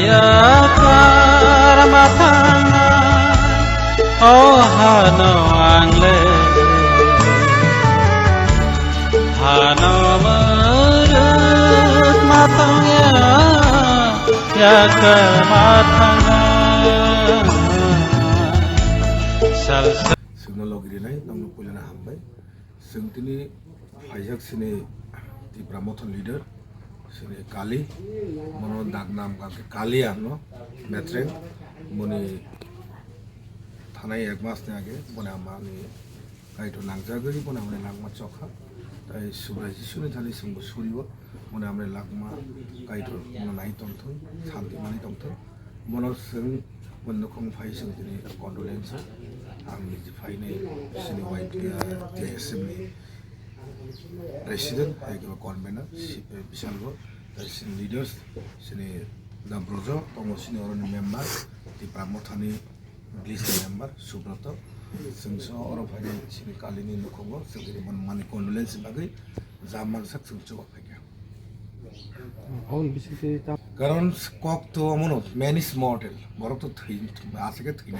yakar matanga oh hano angle hano marut matangya yakar matanga salsa Signologi nai nang pulana hambai singtini hajak sini di Pramothon leader sini Kali mono dagnam kake Kali ano metreng moni thanai ek mas ne age mone amani kaito nangjagori mone amane langma chokha tai subraji suni thali sungbo suribo mone amane langma kaito mono nai tongthon shanti mani tongthon mono sing mono khong phai sing tini condolence ang ji phai ne sini white TSM ni President, Haikaba Convener, Bishalgo, sini leaders, sini Dabrojo, Tongo sini orang member, di Pramothani list member, Subrato, Sengso orang pada sini kali ini nukongo, segera mani condolence sebagai zaman sak sengso apa ya? Karon kok tu amunot, man is mortal, borok tu thin, asal ke thin,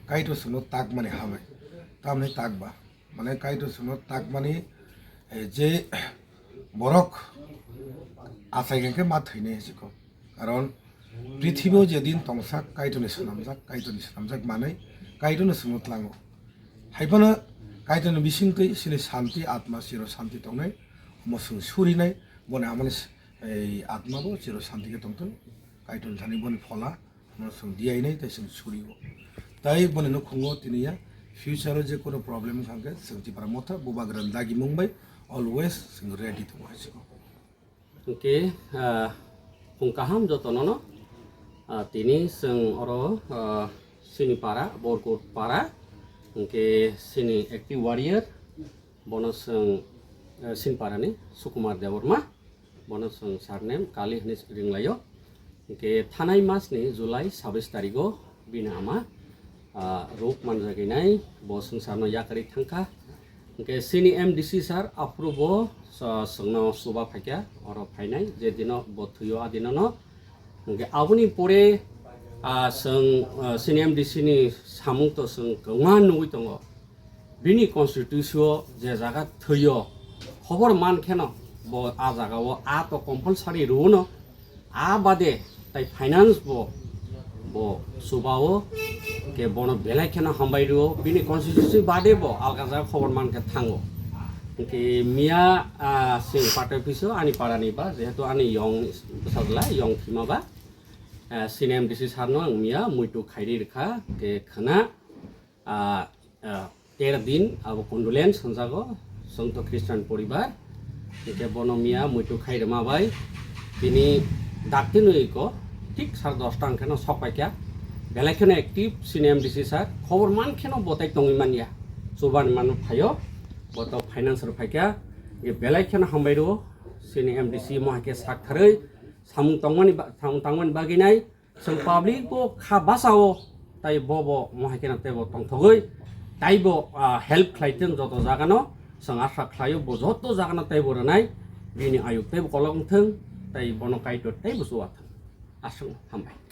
kait tu sunut tag mani hamai, tam ni tag ba, mana kait tu sunut tag mani যে বরক আসাইকে মা থইনে হেসিকো কারণ পৃথিবীও যেদিন তংসাক কাইটনি সানামজাক মানে কাইটনি সুমতলাঙো হাইফানো কাইটনি বিসিংতৈ সিনি শান্তি আত্মা চির শান্তি তংনাই মসুং সুরিনাই বনে আমানে এই আত্মাবো চির শান্তিকে তংতন কাইটনি থানি বনে ফলা মসুং দিয়াইনাই তাই সিং সুরিবো তাই বনে নখুঙ্গো তিনিয়া ফিউচারে যে কোনো প্রবলেম থাকে সেংতি Pramoth bubagram dagi mumbai always sing ready to watch. Oke, pungkaham jotonono tini sing oro sini para borkut para oke sini active warrior bonus sini para ni Sukumar Dewarma bonus surname Kali Hanis Ringlayo oke thanai mas ni Julai 26 tarigo bina ama rok manjaginai bosung sarno yakari thangka oke sini MDC sar approvo sangno suba phakya oro phainai je dino bothuyo adinono oke abuni pore sing sini MDC ni samung to sing gangman nugui tongo bini constitution je jaga thoyo khobor man kheno bo a jaga o a to compulsory runo a bade tai finance bo subao ke bono belai khena hambairo bini constitution bade bo algaza khobor manke thango ke mia sing party piso ani parani ba jehetu ani yong sagla yong thima ba sinem disi sarno mia muitu khairi rekha ke khana 13 din abo condolence sanjago santo christian poribar ke bono mia muitu khairma bai tini daktinui ko ঠিক 10:30 tongue কেন সপাইকা বেলাইখানে active সিনিএম DC sir খবর মান কেন বতাই টঙিমানিয়া সুবান মান ফাইও বত ফাইনান্সার ফাইকা বেলাইখানে হামবাইরো সিনিএম DC মহাকে সাকথাरै সামুং তাংমানি বাগিনাই जों public বো খা বাসাও তাই ববো মহাকেনা তেবো টংথগৈ তাইবো হেল্প খাইতেন যত জাগানো जों আশা খাইও বো যত জাগানো তাইবো রনাই বিনি আয়ুক তাইবো কলংথং তাই বনকাইটো তাইবো সুয়াথ Asung hambai.